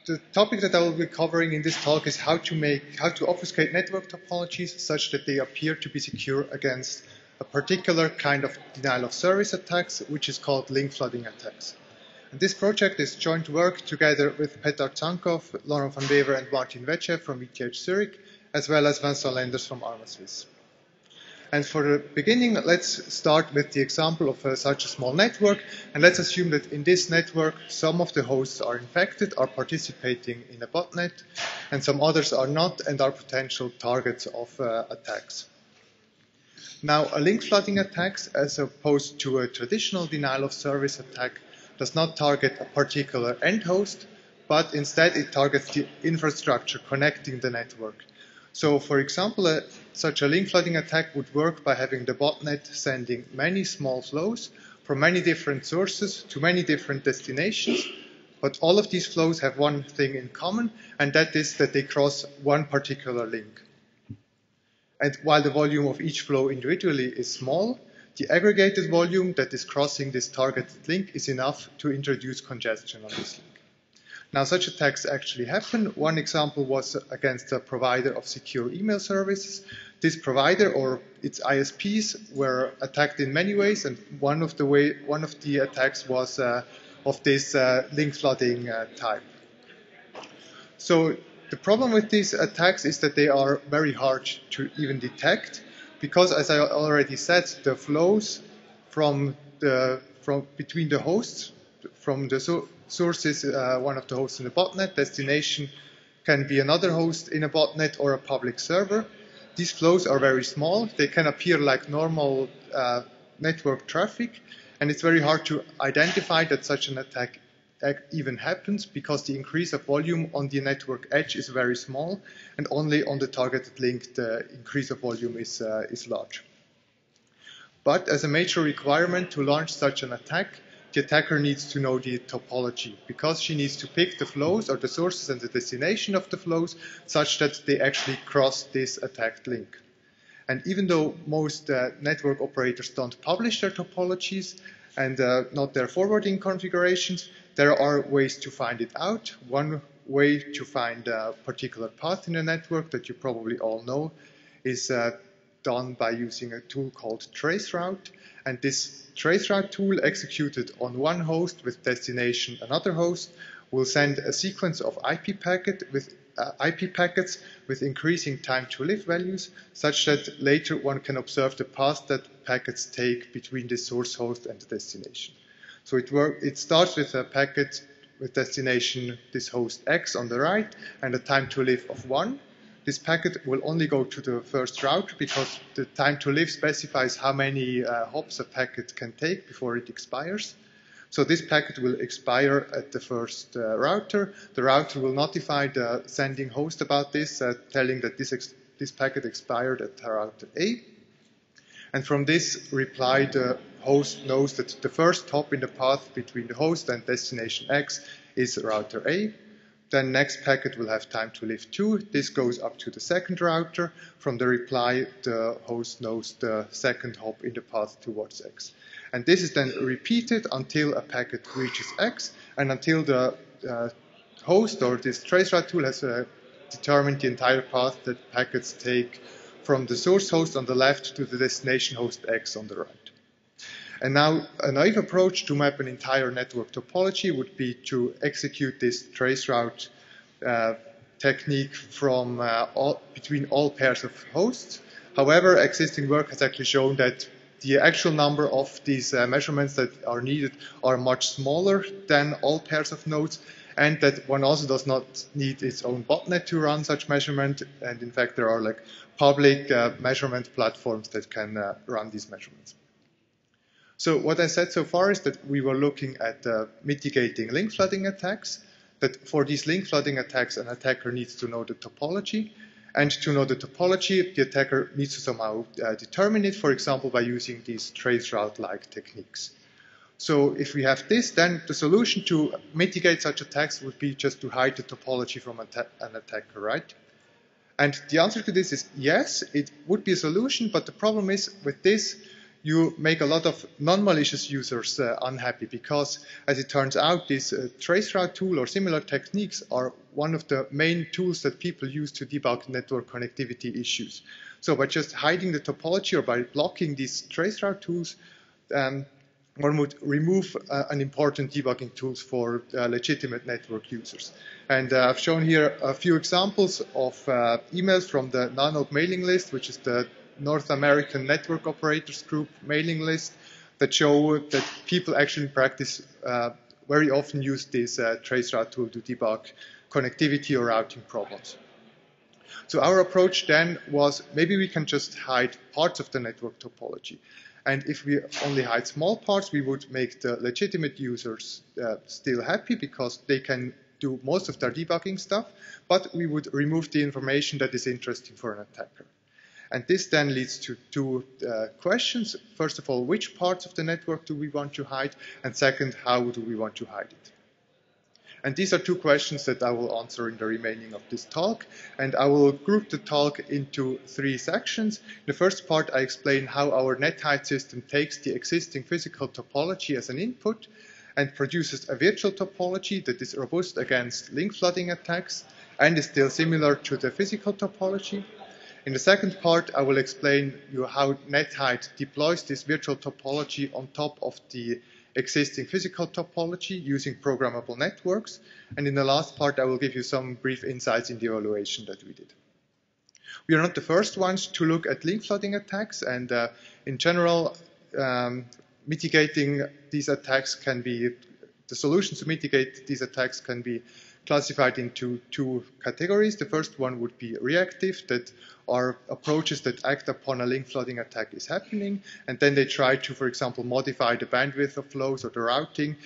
The topic that I will be covering in this talk is how to obfuscate network topologies such that they appear to be secure against a particular kind of denial of service attacks, which is called link flooding attacks. And this project is joint work together with Petar Tsankov, Laurent van Bever, and Martin Wetsche from ETH Zurich, as well as Vincent Lenders from ArmaSwiss. And for the beginning, let's start with the example of such a small network. And let's assume that in this network, some of the hosts are infected, are participating in a botnet, and some others are not and are potential targets of attacks. Now, a link flooding attack, as opposed to a traditional denial of service attack, does not target a particular end host, but instead it targets the infrastructure connecting the network. So, for example, such a link flooding attack would work by having the botnet sending many small flows from many different sources to many different destinations, but all of these flows have one thing in common, and that is that they cross one particular link. And while the volume of each flow individually is small, the aggregated volume that is crossing this targeted link is enough to introduce congestion on this link. Now, such attacks actually happen. One example was against a provider of secure email services. This provider or its ISPs were attacked in many ways, and one of the attacks was of this link flooding type. So the problem with these attacks is that they are very hard to even detect, because, as I already said, the flows from between the hosts, from the source is one of the hosts in the botnet, destination can be another host in a botnet or a public server. These flows are very small. They can appear like normal network traffic, and it's very hard to identify that such an attack even happens, because the increase of volume on the network edge is very small, and only on the targeted link the increase of volume is large. But as a major requirement to launch such an attack, the attacker needs to know the topology, because she needs to pick the flows or the sources and the destination of the flows such that they actually cross this attacked link. And even though most network operators don't publish their topologies and not their forwarding configurations, there are ways to find it out. One way to find a particular path in a network that you probably all know is done by using a tool called traceroute. And this traceroute tool, executed on one host with destination another host, will send a sequence of IP packets with increasing time to live values, such that later one can observe the path that packets take between the source host and the destination. So it starts with a packet with destination this host X on the right and a time to live of 1. This packet will only go to the first router, because the time to live specifies how many hops a packet can take before it expires. So this packet will expire at the first router. The router will notify the sending host about this, telling that this packet expired at router A. And from this reply, the host knows that the first hop in the path between the host and destination X is router A. Then next packet will have time to live 2. This goes up to the second router. From the reply, the host knows the second hop in the path towards X. And this is then repeated until a packet reaches X, and until the host or this traceroute tool has determined the entire path that packets take from the source host on the left to the destination host X on the right. And now, a naive approach to map an entire network topology would be to execute this traceroute technique from between all pairs of hosts. However, existing work has actually shown that the actual number of these measurements that are needed are much smaller than all pairs of nodes, and that one also does not need its own botnet to run such measurement. And in fact, there are like public measurement platforms that can run these measurements. So what I said so far is that we were looking at mitigating link flooding attacks, that for these link flooding attacks, an attacker needs to know the topology. And to know the topology, the attacker needs to somehow determine it, for example, by using these traceroute-like techniques. So if we have this, then the solution to mitigate such attacks would be just to hide the topology from an attacker, right? And the answer to this is yes, it would be a solution, but the problem is with this, you make a lot of non-malicious users unhappy, because as it turns out, this traceroute tool or similar techniques are one of the main tools that people use to debug network connectivity issues. So by just hiding the topology or by blocking these traceroute tools, one would remove an important debugging tools for legitimate network users. And I've shown here a few examples of emails from the NANOG mailing list, which is the North American Network Operators Group mailing list, that show that people actually in practice very often use this traceroute tool to debug connectivity or routing problems. So our approach then was, maybe we can just hide parts of the network topology. And if we only hide small parts, we would make the legitimate users still happy, because they can do most of their debugging stuff, but we would remove the information that is interesting for an attacker. And this then leads to two questions. First of all, which parts of the network do we want to hide? And second, how do we want to hide it? And these are two questions that I will answer in the remaining of this talk. And I will group the talk into three sections. In the first part, I explain how our NetHide system takes the existing physical topology as an input and produces a virtual topology that is robust against link flooding attacks and is still similar to the physical topology. In the second part, I will explain you how NetHide deploys this virtual topology on top of the existing physical topology using programmable networks. And in the last part, I will give you some brief insights in the evaluation that we did. We are not the first ones to look at link flooding attacks, and in general, mitigating these attacks can be, the solutions to mitigate these attacks can be classified into two categories. The first one would be reactive, that are approaches that act upon a link flooding attack is happening, and then they try to, for example, modify the bandwidth of flows or the routing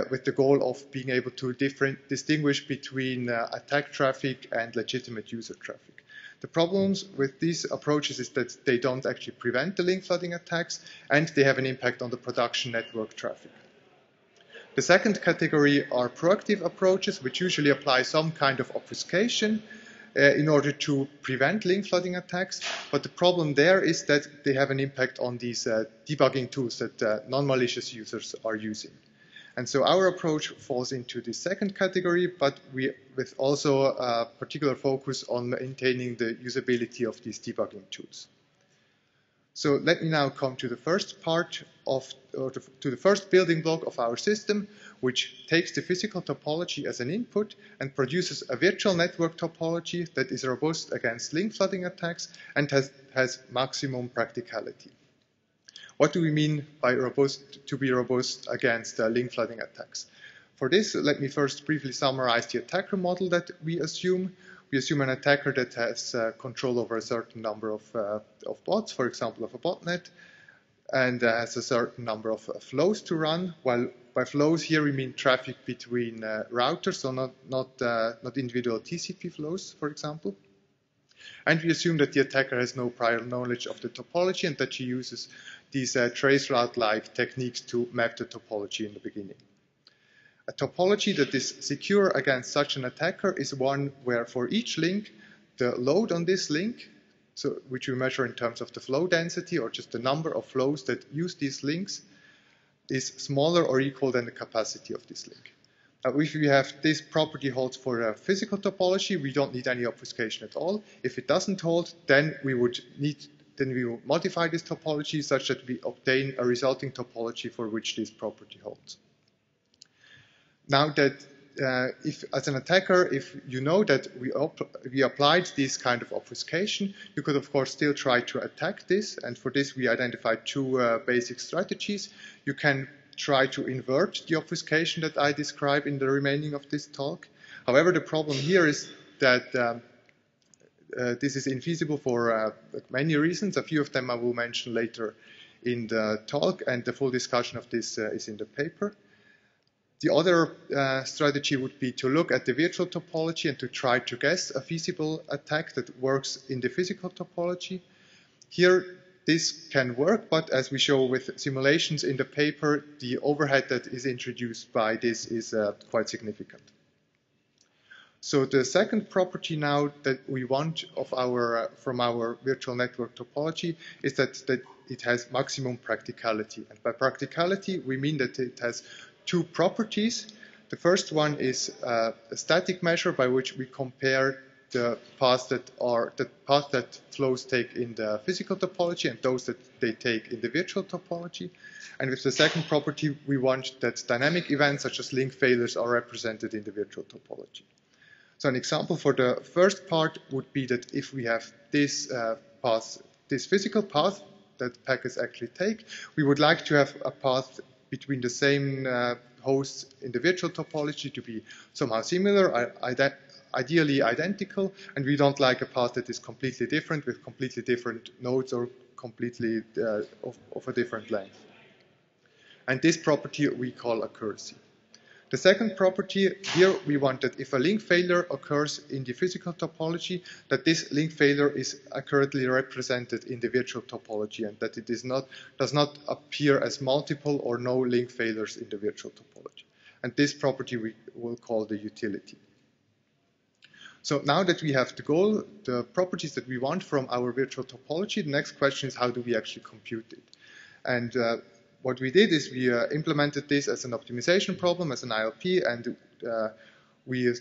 with the goal of being able to distinguish between attack traffic and legitimate user traffic. The problems with these approaches is that they don't actually prevent the link flooding attacks, and they have an impact on the production network traffic. The second category are proactive approaches, which usually apply some kind of obfuscation in order to prevent link flooding attacks. But the problem there is that they have an impact on these debugging tools that non-malicious users are using. And so our approach falls into the second category, but with also a particular focus on maintaining the usability of these debugging tools. So let me now come to the first part to the first building block of our system, which takes the physical topology as an input and produces a virtual network topology that is robust against link flooding attacks and has maximum practicality. What do we mean by to be robust against link flooding attacks? For this, let me first briefly summarize the attacker model that we assume. We assume an attacker that has control over a certain number of bots, for example, of a botnet, and has a certain number of flows to run. While by flows here we mean traffic between routers, so not individual TCP flows, for example. And we assume that the attacker has no prior knowledge of the topology and that she uses these traceroute-like techniques to map the topology in the beginning. A topology that is secure against such an attacker is one where for each link, the load on this link, which we measure in terms of the flow density or just the number of flows that use these links, is smaller or equal than the capacity of this link. If we have this property holds for a physical topology, we don't need any obfuscation at all. If it doesn't hold, then we will modify this topology such that we obtain a resulting topology for which this property holds. Now that if, as an attacker, if you know that we applied this kind of obfuscation, you could of course still try to attack this, and for this we identified two basic strategies. You can try to invert the obfuscation that I describe in the remaining of this talk. However, the problem here is that this is infeasible for many reasons. A few of them I will mention later in the talk, and the full discussion of this is in the paper. The other strategy would be to look at the virtual topology and to try to guess a feasible attack that works in the physical topology. Here, this can work, but as we show with simulations in the paper, the overhead that is introduced by this is quite significant. So the second property now that we want of from our virtual network topology is that it has maximum practicality. And by practicality, we mean that it has two properties. The first one is a static measure by which we compare the paths that flows take in the physical topology and those that they take in the virtual topology. And with the second property, we want that dynamic events such as link failures are represented in the virtual topology. So an example for the first part would be that if we have this physical path that packets actually take, we would like to have a path between the same hosts in the virtual topology to be somehow similar, ideally identical, and we don't like a path that is completely different with completely different nodes or completely of a different length. And this property we call accuracy. The second property here, we want that if a link failure occurs in the physical topology, that this link failure is accurately represented in the virtual topology and that it does not appear as multiple or no link failures in the virtual topology. And this property we will call the utility. So now that we have the goal, the properties that we want from our virtual topology, the next question is how do we actually compute it? And what we did is we implemented this as an optimization problem, as an ILP, and we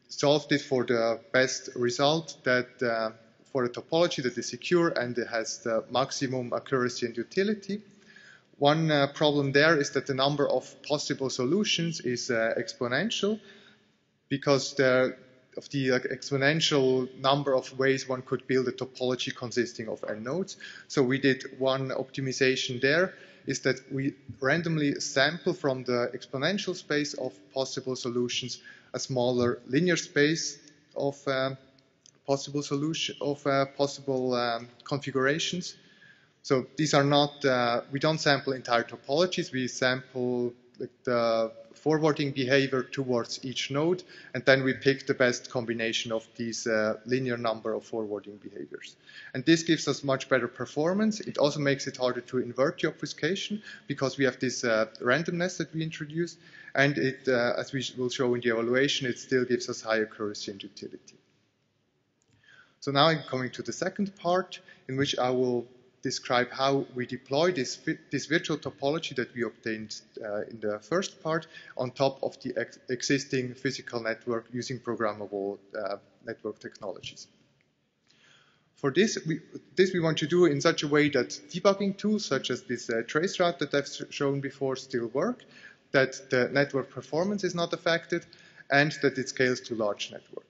solved it for the best result that for a topology that is secure and it has the maximum accuracy and utility. One problem there is that the number of possible solutions is exponential because of the exponential number of ways one could build a topology consisting of n nodes. So we did one optimization there, is that we randomly sample from the exponential space of possible solutions a smaller linear space of possible configurations. So these are not, we don't sample entire topologies, we sample the forwarding behavior towards each node, and then we pick the best combination of these linear number of forwarding behaviors. And this gives us much better performance. It also makes it harder to invert the obfuscation because we have this randomness that we introduced, and it, as we will show in the evaluation, it still gives us high accuracy and utility. So now I'm coming to the second part, in which I will describe how we deploy this virtual topology that we obtained in the first part on top of the existing physical network using programmable network technologies. For this we want to do in such a way that debugging tools such as this traceroute that I've shown before still work, that the network performance is not affected, and that it scales to large network.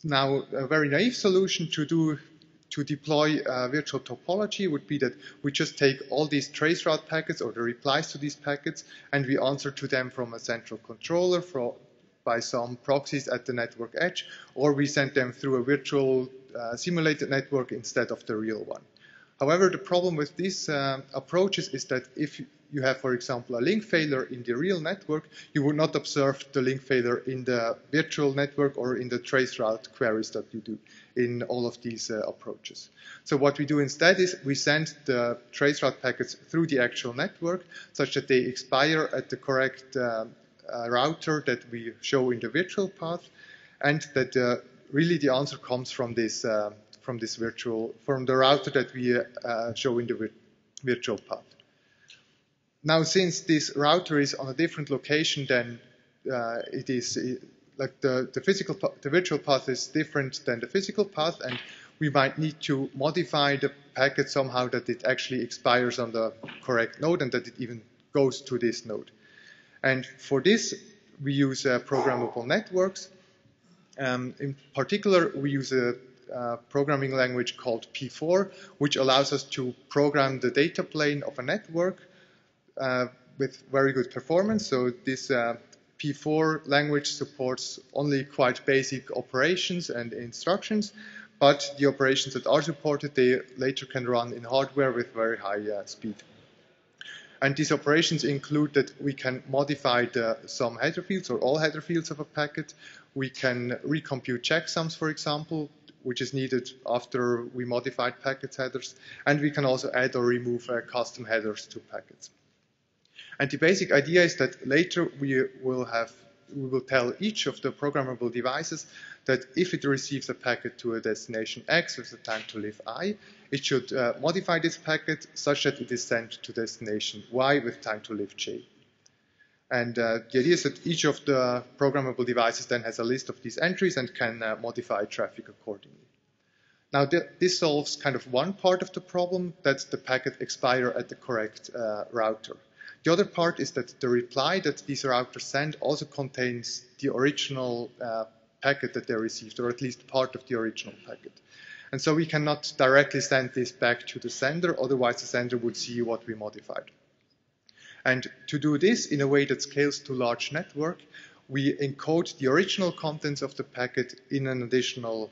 Now, a very naive solution to deploy virtual topology would be that we just take all these traceroute packets or the replies to these packets and we answer to them from a central controller by some proxies at the network edge, or we send them through a virtual simulated network instead of the real one. However, the problem with these approaches is that if you have, for example, a link failure in the real network, you would not observe the link failure in the virtual network or in the traceroute queries that you do in all of these approaches. So what we do instead is we send the traceroute packets through the actual network such that they expire at the correct router that we show in the virtual path, and that really the answer comes from this from the router that we show in the virtual path. Now, since this router is on a different location than it is, like the virtual path is different than the physical path, and we might need to modify the packet somehow that it actually expires on the correct node and that it even goes to this node. And for this, we use programmable networks. In particular, we use a programming language called P4, which allows us to program the data plane of a network with very good performance. So this P4 language supports only quite basic operations and instructions, but the operations that are supported, they later can run in hardware with very high speed. And these operations include that we can modify some header fields or all header fields of a packet. We can recompute checksums, for example, which is needed after we modified packet headers. And we can also add or remove custom headers to packets. And the basic idea is that later we will have we will tell each of the programmable devices that if it receives a packet to a destination X with a time to live I, it should modify this packet such that it is sent to destination Y with time to live J. And the idea is that each of the programmable devices then has a list of these entries and can modify traffic accordingly. Now, this solves kind of one part of the problem, that the packet expire at the correct router. The other part is that the reply that these routers send also contains the original packet that they received, or at least part of the original packet. And so we cannot directly send this back to the sender, otherwise the sender would see what we modified. And to do this in a way that scales to large network, we encode the original contents of the packet in an additional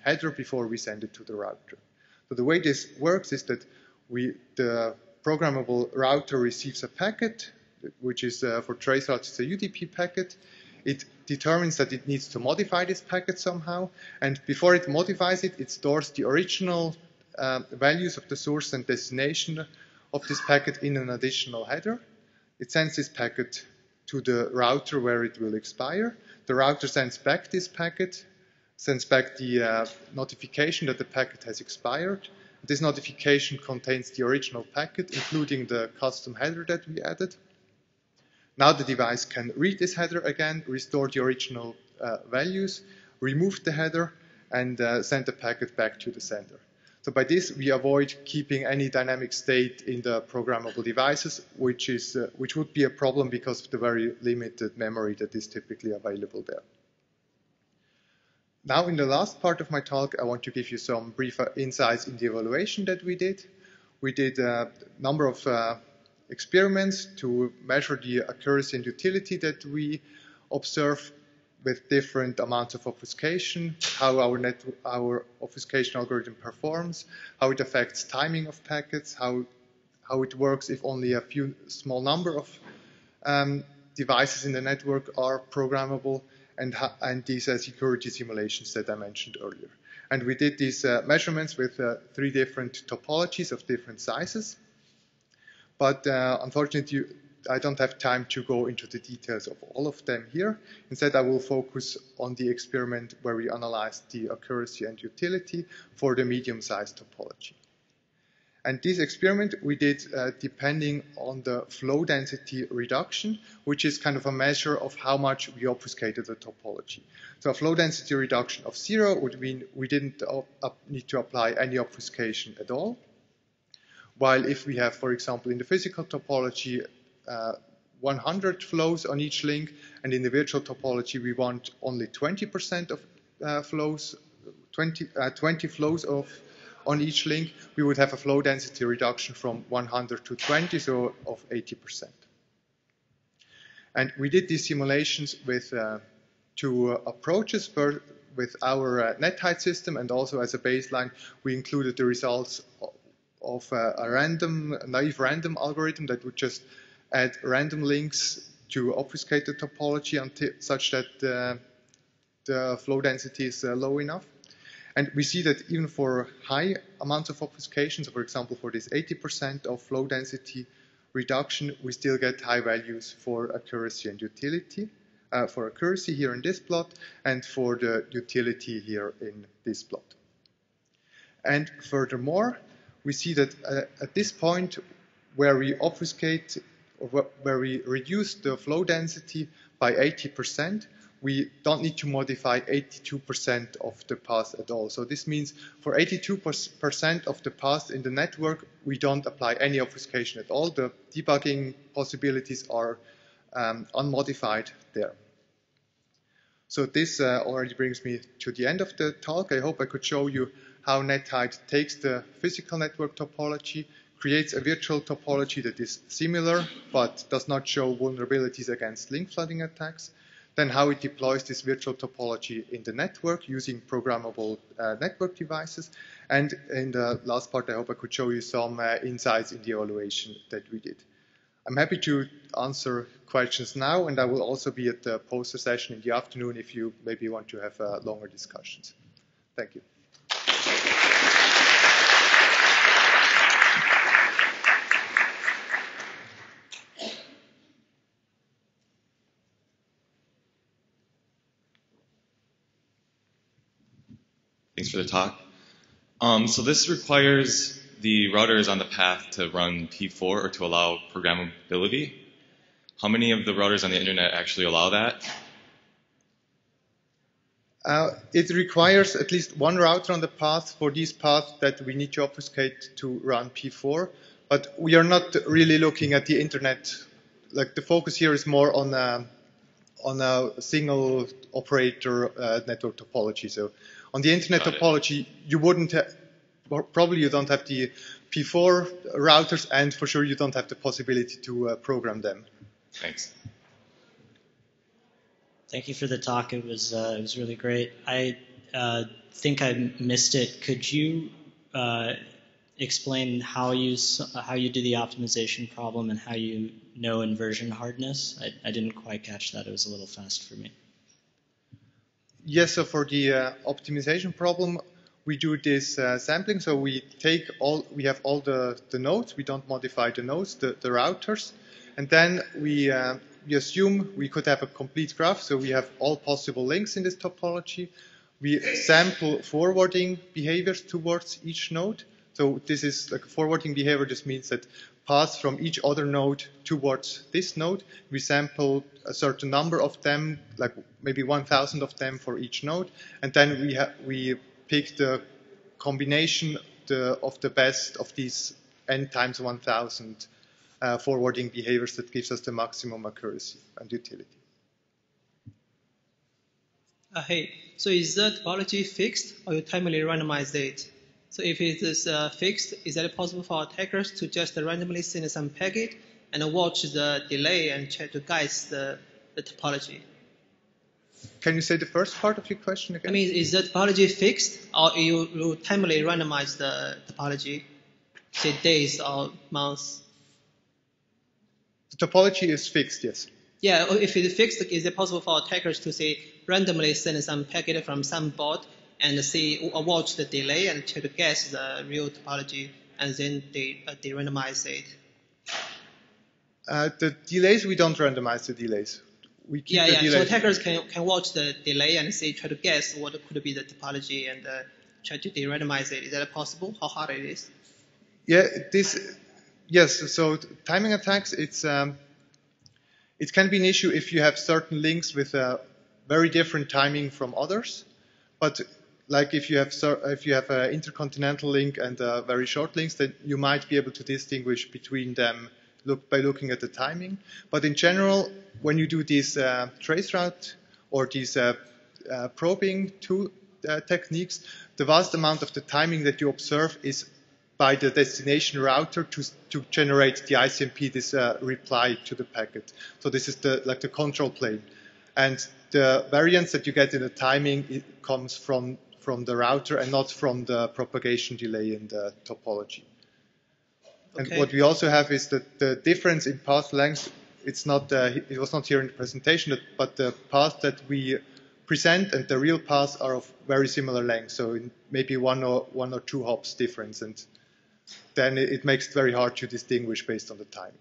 header before we send it to the router. So the way this works is that the programmable router receives a packet, which is for traceroute, it's a UDP packet. It determines that it needs to modify this packet somehow, and before it modifies it, it stores the original values of the source and destination of this packet in an additional header. It sends this packet to the router where it will expire. The router sends back this packet, sends back the notification that the packet has expired. This notification contains the original packet, including the custom header that we added. Now the device can read this header again, restore the original values, remove the header, and send the packet back to the sender. So by this, we avoid keeping any dynamic state in the programmable devices, which would be a problem because of the very limited memory that is typically available there. Now, in the last part of my talk, I want to give you some brief insights in the evaluation that we did. We did a number of experiments to measure the accuracy and utility that we observe with different amounts of obfuscation, how our obfuscation algorithm performs, how it affects timing of packets, how it works if only a small number of devices in the network are programmable, and these security simulations that I mentioned earlier. And we did these measurements with 3 different topologies of different sizes. But unfortunately, I don't have time to go into the details of all of them here. Instead, I will focus on the experiment where we analyzed the accuracy and utility for the medium-sized topology. And this experiment we did depending on the flow density reduction, which is kind of a measure of how much we obfuscated the topology. So a flow density reduction of 0 would mean we didn't need to apply any obfuscation at all. While if we have, for example, in the physical topology, 100 flows on each link, and in the virtual topology we want only 20% of flows, 20 flows on each link, we would have a flow density reduction from 100 to 20, so of 80%. And we did these simulations with 2 approaches. With our NetHide system, and also as a baseline, we included the results of a naive random algorithm that would just add random links to obfuscate the topology such that the flow density is low enough. And we see that even for high amounts of obfuscation, so for example for this 80% of flow density reduction, we still get high values for accuracy and utility. For accuracy here in this plot, and for the utility here in this plot. And furthermore, we see that at this point where we obfuscate, or where we reduce the flow density by 80%, we don't need to modify 82% of the path at all. So this means for 82% of the path in the network, we don't apply any obfuscation at all. The debugging possibilities are unmodified there. So this already brings me to the end of the talk. I hope I could show you how NetHide takes the physical network topology, creates a virtual topology that is similar but does not show vulnerabilities against link flooding attacks, then how it deploys this virtual topology in the network using programmable network devices, and in the last part I hope I could show you some insights in the evaluation that we did. I'm happy to answer questions now, and I will also be at the poster session in the afternoon if you maybe want to have longer discussions. Thank you. for the talk. So this requires the routers on the path to run P4 or to allow programmability. How many of the routers on the internet actually allow that? It requires at least one router on the path for these paths that we need to obfuscate to run P4. But we are not really looking at the internet. Like the focus here is more on a single operator network topology. So on the internet topology, you wouldn't probably you don't have the P4 routers, and for sure you don't have the possibility to program them. Thanks. Thank you for the talk. It was really great. I think I missed it. Could you explain how you do the optimization problem and how you know inversion hardness? I didn't quite catch that. It was a little fast for me. Yes. So for the optimization problem, we do this sampling. So we have all the nodes. We don't modify the nodes, the routers, and then we assume we could have a complete graph. So we have all possible links in this topology. We sample forwarding behaviors towards each node. So this is like a forwarding behavior. This means that paths from each other node towards this node. We sample a certain number of them, like maybe 1,000 of them for each node, and then we pick the combination of the best of these n times 1,000 forwarding behaviors that gives us the maximum accuracy and utility. Hey, so is the topology fixed, or you timely randomize it? So if it is fixed, is it possible for attackers to just randomly send some packet and watch the delay and try to guess the topology? Can you say the first part of your question again? I mean, is the topology fixed, or you timely randomize the topology, say days or months? The topology is fixed, yes. Yeah, if it's fixed, is it possible for attackers to say randomly send some packet from some bot and see or watch the delay and try to guess the real topology, and then they randomize it? The delays, we don't randomize the delays. We keep the delays. So attackers can watch the delay and try to guess what could be the topology and try to de-randomize it. Is that possible? How hard it is? Yeah, yes. So timing attacks, it can be an issue if you have certain links with very different timing from others. But like if you have an intercontinental link and very short links, then you might be able to distinguish between them by looking at the timing. But in general, when you do these traceroute or these probing techniques, the vast amount of the timing that you observe is by the destination router to generate the ICMP, this reply to the packet. So this is the control plane. And the variance that you get in the timing comes from the router and not from the propagation delay in the topology. Okay. And what we also have is that the difference in path length, it was not here in the presentation, but the path that we present and the real paths are of very similar length, so maybe one or two hops difference, and then it makes it very hard to distinguish based on the timing.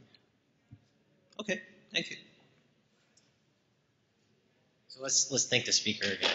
Okay, thank you. So let's thank the speaker again.